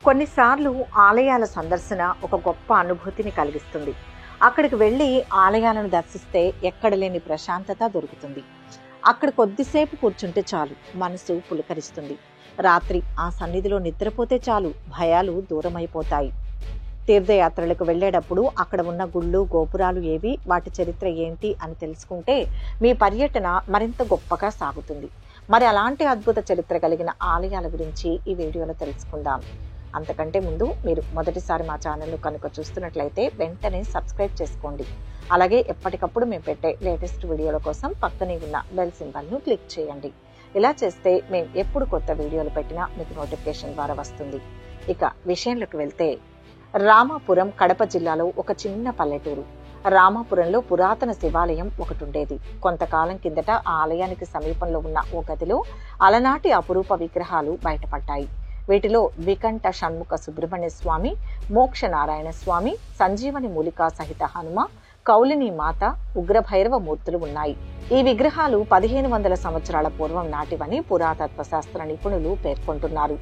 కొన్నిసార్లు ఆలయాల సందర్శన ఒక గొప్ప అనుభూతిని కలిగిస్తుంది. అక్కడికి వెళ్ళి ఆలయాలను దర్శిస్తే ఎక్కడలేని ప్రశాంతత దొరుకుతుంది. అక్కడ కొద్దిసేపు కూర్చుంటే చాలు, మనసు పులకరిస్తుంది. రాత్రి ఆ సన్నిధిలో నిద్రపోతే చాలు, భయాలు దూరమైపోతాయి. తీర్థయాత్రలకు వెళ్ళేటప్పుడు అక్కడ ఉన్న గుళ్ళు, గోపురాలు ఏవి, వాటి చరిత్ర ఏంటి అని తెలుసుకుంటే మీ పర్యటన మరింత గొప్పగా సాగుతుంది. మరి అలాంటి అద్భుత చరిత్ర కలిగిన ఆలయాల గురించి ఈ వీడియోలో తెలుసుకుందాం. అంతకంటే ముందు మీరు మొదటిసారి మా ఛానల్ను కనుక చూస్తున్నట్లయితే వెంటనే సబ్స్క్రైబ్ చేసుకోండి. అలాగే ఎప్పటికప్పుడు మేము పెట్టే లేటెస్ట్ వీడియోల కోసం పక్కనే ఉన్న బెల్ సింబల్ను క్లిక్ చేయండి. ఇలా చేస్తే మేము ఎప్పుడు కొత్త వీడియోలు పెట్టినా మీకు నోటిఫికేషన్ ద్వారా వస్తుంది. ఇక విషయంలోకి వెళ్తే, రామాపురం కడప జిల్లాలో ఒక చిన్న పల్లెటూరు. రామాపురంలో పురాతన శివాలయం ఒకటి ఉండేది. కొంతకాలం కిందట ఆ ఆలయానికి సమీపంలో ఉన్న ఓ గదిలో అలనాటి అపురూప విగ్రహాలు బయటపడ్డాయి. వీటిలో ద్వికంఠ షణ్ముఖ సుబ్రహ్మణ్య స్వామి, మోక్ష నారాయణ స్వామి, సంజీవని మూలికా సహిత హనుమ, కౌలిని మాత, ఉగ్రభైరవ మూర్తులు ఉన్నాయి. ఈ విగ్రహాలు 1500 సంవత్సరాల పూర్వం నాటివని పురాతత్వ శాస్త్ర నిపుణులు పేర్కొంటున్నారు.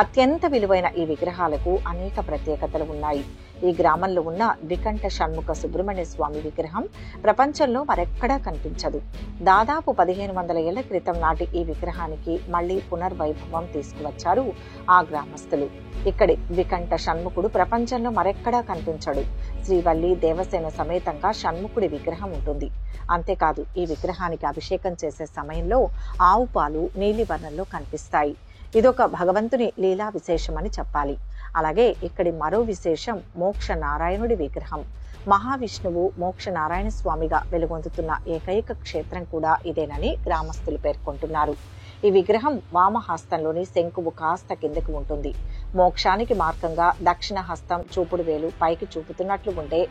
అత్యంత విలువైన ఈ విగ్రహాలకు అనేక ప్రత్యేకతలు ఉన్నాయి. ఈ గ్రామంలో ఉన్న ద్వికంఠ షణ్ముఖ సుబ్రహ్మణ్య స్వామి విగ్రహం ప్రపంచంలో మరెక్కడా కనిపించదు. దాదాపు 1500 ఏళ్ల క్రితం నాటి ఈ విగ్రహానికి మళ్లీ పునర్వైభవం తీసుకువచ్చారు ఆ గ్రామస్తులు. ఇక్కడి ద్వికంఠ షణ్ముఖుడు ప్రపంచంలో మరెక్కడా కనిపించడు. శ్రీవల్లి దేవసేన సమేతంగా షణ్ముఖుడి విగ్రహం ఉంటుంది. అంతేకాదు, ఈ విగ్రహానికి అభిషేకం చేసే సమయంలో ఆవు పాలు నీలి వర్ణంలో కనిపిస్తాయి. ఇదొక భగవంతుని లీలా విశేషమని చెప్పాలి. అలాగే ఇక్కడి మరో విశేషం మోక్ష నారాయణుడి విగ్రహం. మహావిష్ణువు మోక్ష నారాయణ స్వామిగా వెలుగొందుతున్న ఏకైక క్షేత్రం కూడా ఇదేనని గ్రామస్తులు పేర్కొంటున్నారు. ఈ విగ్రహం వామహస్తంలోని శంకువు కాస్త కిందకు ఉంటుంది. మోక్షానికి మార్గంగా దక్షిణ హస్తం, చూపుడు వేలు పైకి చూపుతున్నట్లు ఉండే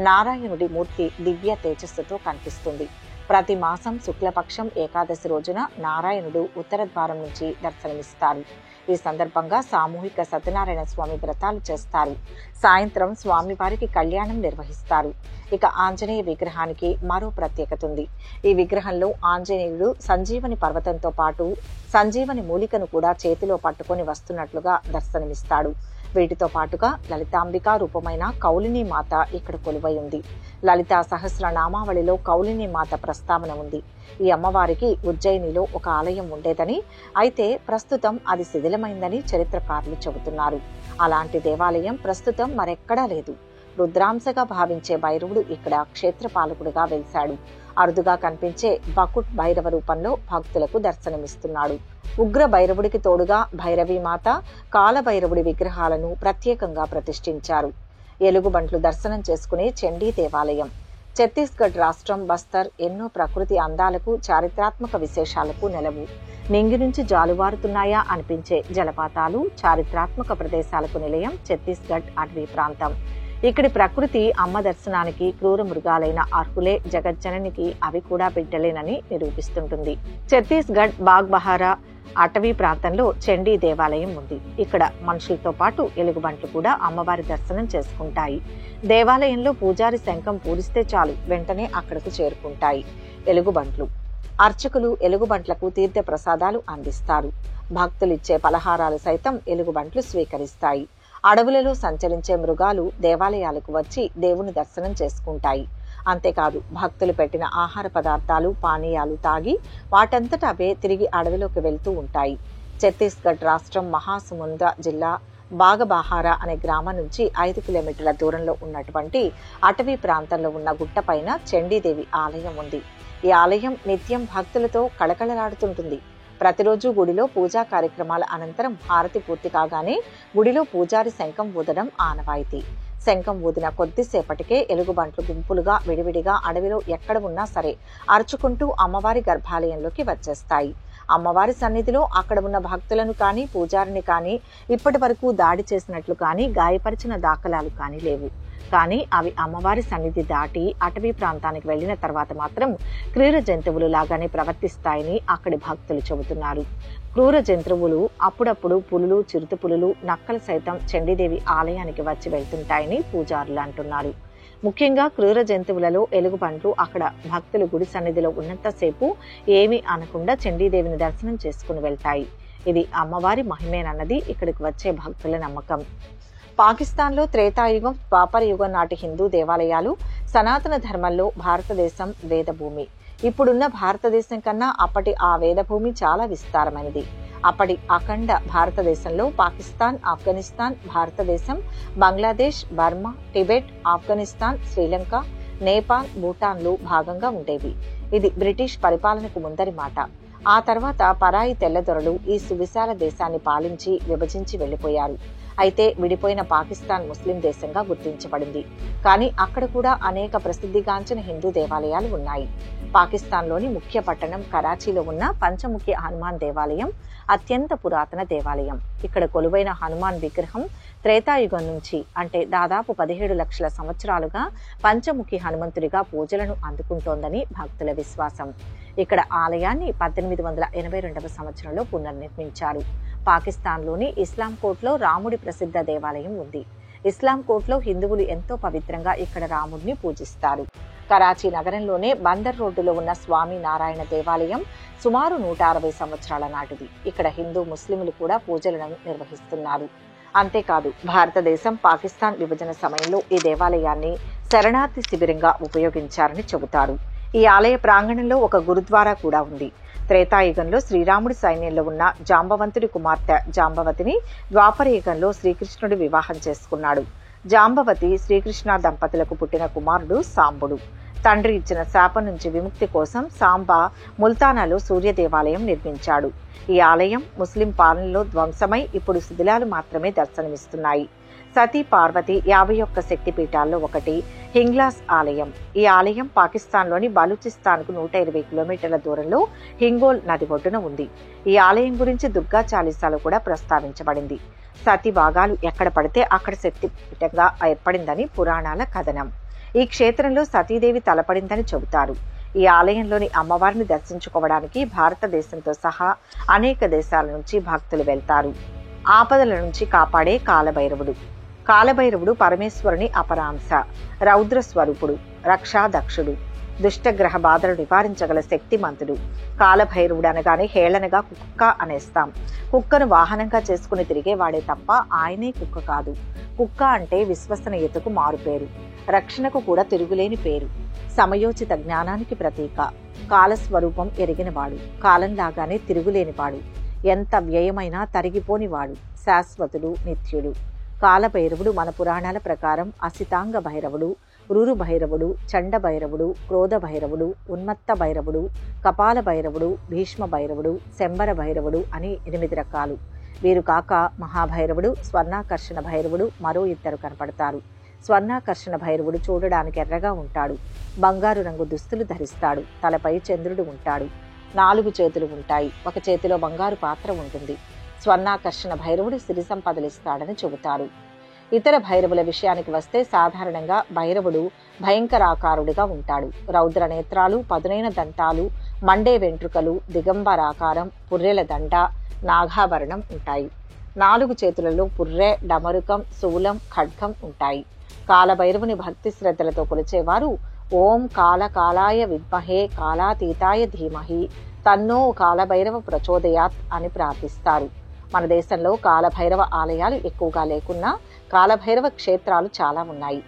నారాయణుడి మూర్తి దివ్య తేజస్సుతో కనిపిస్తుంది. ప్రతి మాసం శుక్లపక్షం ఏకాదశి రోజున నారాయణుడు ఉత్తర ద్వారం నుంచి దర్శనమిస్తారు. ఈ సందర్భంగా సామూహిక సత్యనారాయణ స్వామి వ్రతాలు చేస్తారు. సాయంత్రం స్వామివారికి కళ్యాణం నిర్వహిస్తారు. ఇక ఆంజనేయ విగ్రహానికి మరో ప్రత్యేకత ఉంది. ఈ విగ్రహంలో ఆంజనేయుడు సంజీవని పర్వతంతో పాటు సంజీవని మూలికను కూడా చేతిలో పట్టుకొని వస్తున్నట్లుగా దర్శనమిస్తాడు. వీటితో పాటుగా లలితాంబికా రూపమైన కౌలిని మాత ఇక్కడ కొలువై ఉంది. లలితా సహస్రనామావళిలో కౌలిని మాత ప్రస్తావన ఉంది. ఈ అమ్మవారికి ఉజ్జయినిలో ఒక ఆలయం ఉండేదని, అయితే ప్రస్తుతం అది శిథిలమైందని చరిత్రకారులు చెబుతున్నారు. అలాంటి దేవాలయం ప్రస్తుతం మరెక్కడా లేదు. రుద్రాంశగా భావించే భైరవుడు ఇక్కడ క్షేత్రపాలకుడిగా వెలిశాడు. అరుదుగా కనిపించే బకుట్ భైరవ రూపంలో భక్తులకు దర్శనమిస్తున్నాడు. ఉగ్ర భైరవుడికి తోడుగా భైరవీమాత, కాలభైరవుడి విగ్రహాలను ప్రత్యేకంగా ప్రతిష్ఠించారు. ఎలుగుబంట్లు దర్శనం చేసుకునే చండీ దేవాలయం. ఛత్తీస్గఢ్ రాష్ట్రం బస్తర్ ఎన్నో ప్రకృతి అందాలకు, చారిత్రాత్మక విశేషాలకు నెలవు. నింగి నుంచి జాలువారుతున్నాయా అనిపించే జలపాతాలు, చారిత్రాత్మక ప్రదేశాలకు నిలయం ఛత్తీస్గఢ్ అటవీ ప్రాంతం. ఇక్కడి ప్రకృతి అమ్మ దర్శనానికి క్రూర మృగాలైన అర్హులే, జగజ్జననికి అవి కూడా బిడ్డలేనని నిరూపిస్తుంటుంది. ఛత్తీస్గఢ్ బాగ్బహారా అటవీ ప్రాంతంలో చండీ దేవాలయం ఉంది. ఇక్కడ మనుషులతో పాటు ఎలుగుబంట్లు కూడా అమ్మవారి దర్శనం చేసుకుంటాయి. దేవాలయంలో పూజారి శంఖం పూరిస్తే చాలు, వెంటనే అక్కడకు చేరుకుంటాయి ఎలుగుబంట్లు. అర్చకులు ఎలుగుబంట్లకు తీర్థ ప్రసాదాలు అందిస్తారు. భక్తులిచ్చే పలహారాలు సైతం ఎలుగుబంట్లు స్వీకరిస్తాయి. అడవులలో సంచరించే మృగాలు దేవాలయాలకు వచ్చి దేవుని దర్శనం చేసుకుంటాయి. అంతేకాదు, భక్తులు పెట్టిన ఆహార పదార్థాలు, పానీయాలు తాగి వాటంతట అవే తిరిగి అడవిలోకి వెళ్తూ ఉంటాయి. ఛత్తీస్గఢ్ రాష్ట్రం మహాసుముంద జిల్లా బాగబహారా అనే గ్రామం నుంచి 5 కిలోమీటర్ల దూరంలో ఉన్నటువంటి అటవీ ప్రాంతంలో ఉన్న గుట్టపైన చండీదేవి ఆలయం ఉంది. ఈ ఆలయం నిత్యం భక్తులతో కళకళలాడుతుంటుంది. ప్రతిరోజు గుడిలో పూజా కార్యక్రమాల అనంతరం హారతి పూర్తి కాగానే గుడిలో పూజారి శంఖం ఊదడం ఆనవాయితీ. శంఖం ఊదిన కొద్దిసేపటికే ఎలుగుబంట్లు గుంపులుగా విడివిడిగా అడవిలో ఎక్కడ ఉన్నా సరే అరుచుకుంటూ అమ్మవారి గర్భాలయంలోకి వచ్చేస్తాయి. అమ్మవారి సన్నిధిలో అక్కడ ఉన్న భక్తులను కానీ, పూజారిని కానీ ఇప్పటి వరకు దాడి చేసినట్లు కానీ, గాయపరిచిన దాఖలాలు కానీ లేవు. కానీ అవి అమ్మవారి సన్నిధి దాటి అటవీ ప్రాంతానికి వెళ్లిన తర్వాత మాత్రం క్రూర జంతువులు లాగానే ప్రవర్తిస్తాయని అక్కడి భక్తులు చెబుతున్నారు. క్రూర జంతువులు అప్పుడప్పుడు పులులు, చిరుత పులులు, నక్కలు సైతం చండీదేవి ఆలయానికి వచ్చి వెళ్తుంటాయని పూజారులు అంటున్నారు. ముఖ్యంగా క్రూర జంతువులలో ఎలుగుబంట్లు అక్కడ భక్తులు గుడి సన్నిధిలో ఉన్నంతసేపు ఏమీ అనకుండా చండీదేవిని దర్శనం చేసుకుని వెళ్తాయి. ఇది అమ్మవారి మహిమేనన్నది ఇక్కడికి వచ్చే భక్తుల నమ్మకం. పాకిస్తాన్లో త్రేతాయుగం, ద్వాపర యుగం నాటి హిందూ దేవాలయాలు. సనాతన ధర్మంలో భారతదేశం వేదభూమి. ఇప్పుడున్న భారతదేశం కన్నా అప్పటి ఆ వేదభూమి చాలా విస్తారమైనది. అప్పటి అఖండ భారతదేశంలో పాకిస్తాన్, ఆఫ్ఘనిస్తాన్, భారతదేశం, బంగ్లాదేశ్, బర్మా, టిబెట్, ఆఫ్ఘనిస్తాన్, శ్రీలంక, నేపాల్, భూటాన్లు భాగంగా ఉండేవి. ఇది బ్రిటిష్ పరిపాలనకు ముందరి మాట. ఆ తర్వాత పరాయి తెల్లదొరలు ఈ సువిశాల దేశాన్ని పాలించి విభజించి వెళ్లిపోయారు. అయితే విడిపోయిన పాకిస్తాన్ ముస్లిం దేశంగా గుర్తించబడింది. కానీ అక్కడ కూడా అనేక ప్రసిద్ధిగాంచిన హిందూ దేవాలయాలు ఉన్నాయి. పాకిస్తాన్లోని ముఖ్య పట్టణం కరాచీలో ఉన్న పంచముఖి హనుమాన్ దేవాలయం అత్యంత పురాతన దేవాలయం. ఇక్కడ కొలువైన హనుమాన్ విగ్రహం త్రేతాయుగం నుంచి, అంటే దాదాపు 17 లక్షల సంవత్సరాలుగా పంచముఖి హనుమంతుడిగా పూజలను అందుకుంటోందని భక్తుల విశ్వాసం. ఇక్కడ ఆలయాన్ని 1882వ సంవత్సరంలో పునర్నిర్మించారు. పాకిస్తాన్లోని ఇస్లాం కోట్లో రాముడి ప్రసిద్ధ దేవాలయం ఉంది. ఇస్లాం కోట్లో హిందువులు ఎంతో పవిత్రంగా ఇక్కడ రాముడిని పూజిస్తారు. కరాచీ నగరంలోనే బందర్ రోడ్డులో ఉన్న స్వామి నారాయణ దేవాలయం సుమారు 160 సంవత్సరాల నాటిది. ఇక్కడ హిందూ ముస్లింలు కూడా పూజలను నిర్వహిస్తున్నారు. అంతేకాదు, భారతదేశం పాకిస్తాన్ విభజన సమయంలో ఈ దేవాలయాన్ని శరణార్థి శిబిరంగా ఉపయోగించారని చెబుతారు. ఈ ఆలయ ప్రాంగణంలో ఒక గురుద్వారా కూడా ఉంది. త్రేతాయుగంలో శ్రీరాముడి సైన్యంలో ఉన్న జాంబవంతుడి కుమార్తె జాంబవతిని ద్వాపర యుగంలో శ్రీకృష్ణుడు వివాహం చేసుకున్నాడు. జాంబవతి శ్రీకృష్ణ దంపతులకు పుట్టిన కుమారుడు సాంబుడు. తండ్రి ఇచ్చిన శాపం నుంచి విముక్తి కోసం సాంబ ముల్తానాలో సూర్య దేవాలయం నిర్మించాడు. ఈ ఆలయం ముస్లిం పాలనలో ధ్వంసమై ఇప్పుడు శిథిలాలు మాత్రమే దర్శనమిస్తున్నాయి. సతీ పార్వతి 51 శక్తిపీఠాల్లో ఒకటి హింగ్లాస్ ఆలయం. ఈ ఆలయం పాకిస్తాన్లోని బలూచిస్తాన్కు 120 కిలోమీటర్ల దూరంలో హింగోల్ నది ఒడ్డున ఉంది. ఈ ఆలయం గురించి దుర్గా చాలీసాలో కూడా ప్రస్తావించబడింది. సతీ భాగాలు ఎక్కడ పడితే అక్కడ శక్తిపీఠంగా ఏర్పడిందని పురాణాల కథనం. ఈ క్షేత్రంలో సతీదేవి తలపడిందని చెబుతారు. ఈ ఆలయంలోని అమ్మవారిని దర్శించుకోవడానికి భారతదేశంతో సహా అనేక దేశాల నుంచి భక్తులు వెళ్తారు. ఆపదల నుంచి కాపాడే కాలభైరవుడు. కాలభైరవుడు పరమేశ్వరుని అపరాంశ, రౌద్ర స్వరూపుడు, రక్షాదక్షుడు, దుష్టగ్రహ బాధలు నివారించగల శక్తిమంతుడు. కాలభైరవుడు అనగానే హేళనగా కుక్క అనేస్తాం. కుక్కను వాహనంగా చేసుకుని తిరిగేవాడే తప్ప ఆయనే కుక్క కాదు. కుక్క అంటే విశ్వసనీయతకు మారుపేరు, రక్షణకు కూడా తిరుగులేని పేరు, సమయోచిత జ్ఞానానికి ప్రతీక. కాలస్వరూపం ఎరిగినవాడు, కాలంలాగానే తిరుగులేనివాడు, ఎంత వ్యయమైనా తరిగిపోనివాడు, శాశ్వతుడు, నిత్యుడు. కాలభైరవుడు మన పురాణాల ప్రకారం అసితాంగ భైరవుడు, రురు భైరవుడు, చండ భైరవుడు, క్రోధ భైరవుడు, ఉన్మత్త భైరవుడు, కపాల భైరవుడు, భీష్మ భైరవుడు, శంబర భైరవుడు అని 8 రకాలు. వీరు కాక మహాభైరవుడు, స్వర్ణాకర్షణ భైరవుడు మరో 2 కనపడతారు. స్వర్ణాకర్షణ భైరవుడు చూడడానికి ఎర్రగా ఉంటాడు. బంగారు రంగు దుస్తులు ధరిస్తాడు. తలపై చంద్రుడు ఉంటాడు. 4 చేతులు ఉంటాయి. ఒక చేతిలో బంగారు పాత్ర ఉంటుంది. స్వర్ణాకర్షణ భైరవుడు సిరి సంపదలిస్తాడని చెబుతారు. ఇతర భైరవుల విషయానికి వస్తే సాధారణంగా భైరవుడు భయంకరాకారుడిగా ఉంటాడు. రౌద్ర నేత్రాలు, పదునైన దంతాలు, మండే వెంట్రుకలు, దిగంబరాకారం, పుర్రెల దండ, నాగాభరణం ఉంటాయి. 4 చేతులలో పుర్రె, డమరుకం, శూలం, ఖడ్గం ఉంటాయి. కాలభైరవుని భక్తి శ్రద్ధలతో కొలిచేవారు ఓం కాల కాలాయ విద్మహే కాలాతీతాయ ధీమహి తన్నో కాలభైరవ ప్రచోదయాత్ అని ప్రార్థిస్తారు. మన దేశంలో కాలభైరవ ఆలయాలు ఎక్కువగా లేకున్నా కాలభైరవ క్షేత్రాలు చాలా ఉన్నాయి.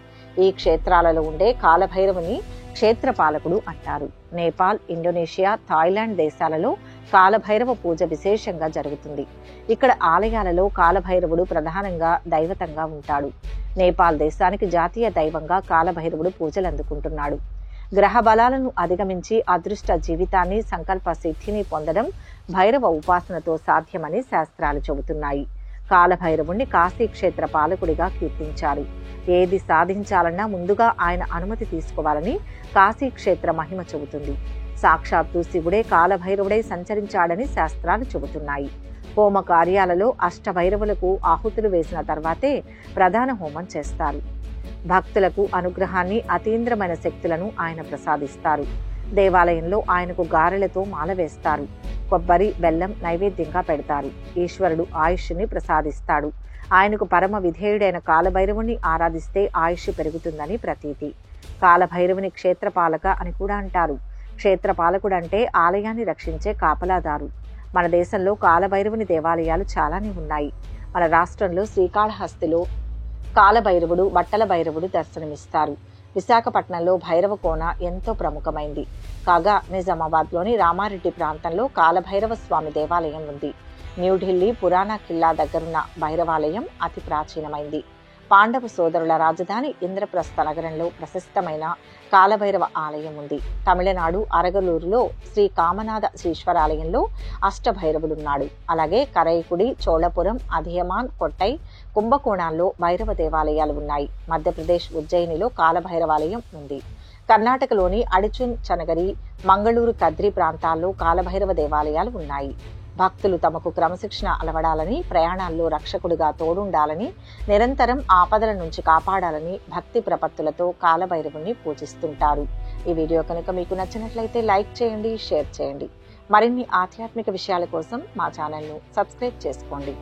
ఈ క్షేత్రాలలో ఉండే కాలభైరవుని క్షేత్రపాలకుడు అంటారు. నేపాల్, ఇండోనేషియా, థాయిలాండ్ దేశాలలో కాలభైరవ పూజ విశేషంగా జరుగుతుంది. ఇక్కడ ఆలయాలలో కాలభైరవుడు ప్రధానంగా దైవతంగా ఉంటాడు. నేపాల్ దేశానికి జాతీయ దైవంగా కాలభైరవుడు పూజలు అందుకుంటున్నాడు. గ్రహ బలాలను అధిగమించి అదృష్ట జీవితాన్ని, సంకల్ప సిద్ధిని పొందడం భైరవ ఉపాసనతో సాధ్యమని శాస్త్రాలు చెబుతున్నాయి. కాలభైరవుణ్ణి కాశీ క్షేత్ర పాలకుడిగా కీర్తించారు. ఏది సాధించాలన్నా ముందుగా ఆయన అనుమతి తీసుకోవాలని కాశీ క్షేత్ర మహిమ చెబుతుంది. సాక్షాత్తు శివుడే కాలభైరవుడై సంచరించాడని శాస్త్రాలు చెబుతున్నాయి. హోమ కార్యాలలో అష్టభైరవులకు ఆహుతులు వేసిన తర్వాతే ప్రధాన హోమం చేస్తారు. భక్తులకు అనుగ్రహాన్ని, అతీంద్రమైన శక్తులను ఆయన ప్రసాదిస్తారు. దేవాలయంలో ఆయనకు గారెలతో మాల వేస్తారు. కొబ్బరి, బెల్లం నైవేద్యంగా పెడతారు. ఈశ్వరుడు ఆయుష్ని ప్రసాదిస్తాడు. ఆయనకు పరమ విధేయుడైన కాలభైరవుని ఆరాధిస్తే ఆయుష్ పెరుగుతుందని ప్రతీతి. కాలభైరవుని క్షేత్రపాలక అని కూడా అంటారు. క్షేత్రపాలకుడు అంటే ఆలయాన్ని రక్షించే కాపలాదారు. మన దేశంలో కాలభైరవుని దేవాలయాలు చాలానే ఉన్నాయి. మన రాష్ట్రంలో శ్రీకాళహస్తిలో కాలభైరవుడు, బట్టల భైరవుడు దర్శనమిస్తారు. విశాఖపట్నంలో భైరవ కోన ఎంతో ప్రముఖమైంది. కాగా నిజామాబాద్లోని రామారెడ్డి ప్రాంతంలో కాలభైరవ స్వామి దేవాలయం ఉంది. న్యూఢిల్లీ పురాణ కిల్లా దగ్గరున్న భైరవాలయం అతి ప్రాచీనమైంది. పాండవ సోదరుల రాజధాని ఇంద్రప్రస్థ నగరంలో ప్రశస్తమైన కాలభైరవ ఆలయం ఉంది. తమిళనాడు అరగలూరులో శ్రీ కామనాథ శ్రీశ్వరాలయంలో అష్టభైరవులున్నాడు. అలాగే కరైకుడి, చోళపురం, అధియమాన్, కొట్టై, కుంభకోణాల్లో భైరవ దేవాలయాలు ఉన్నాయి. మధ్యప్రదేశ్ ఉజ్జయినిలో కాలభైరవాలయం ఉంది. కర్ణాటకలోని అడిచున్, చనగరి, మంగళూరు, కద్రి ప్రాంతాల్లో కాలభైరవ దేవాలయాలు ఉన్నాయి. భక్తులు తమకు క్రమశిక్షణ అలవడాలని, ప్రయాణాల్లో రక్షకుడిగా తోడుండాలని, నిరంతరం ఆపదల నుంచి కాపాడాలని భక్తి ప్రపత్తులతో కాలభైరవుని పూజిస్తుంటారు. ఈ వీడియో కనుక మీకు నచ్చినట్లయితే లైక్ చేయండి, షేర్ చేయండి. మరిన్ని ఆధ్యాత్మిక విషయాల కోసం మా ఛానల్ను సబ్స్క్రైబ్ చేసుకోండి.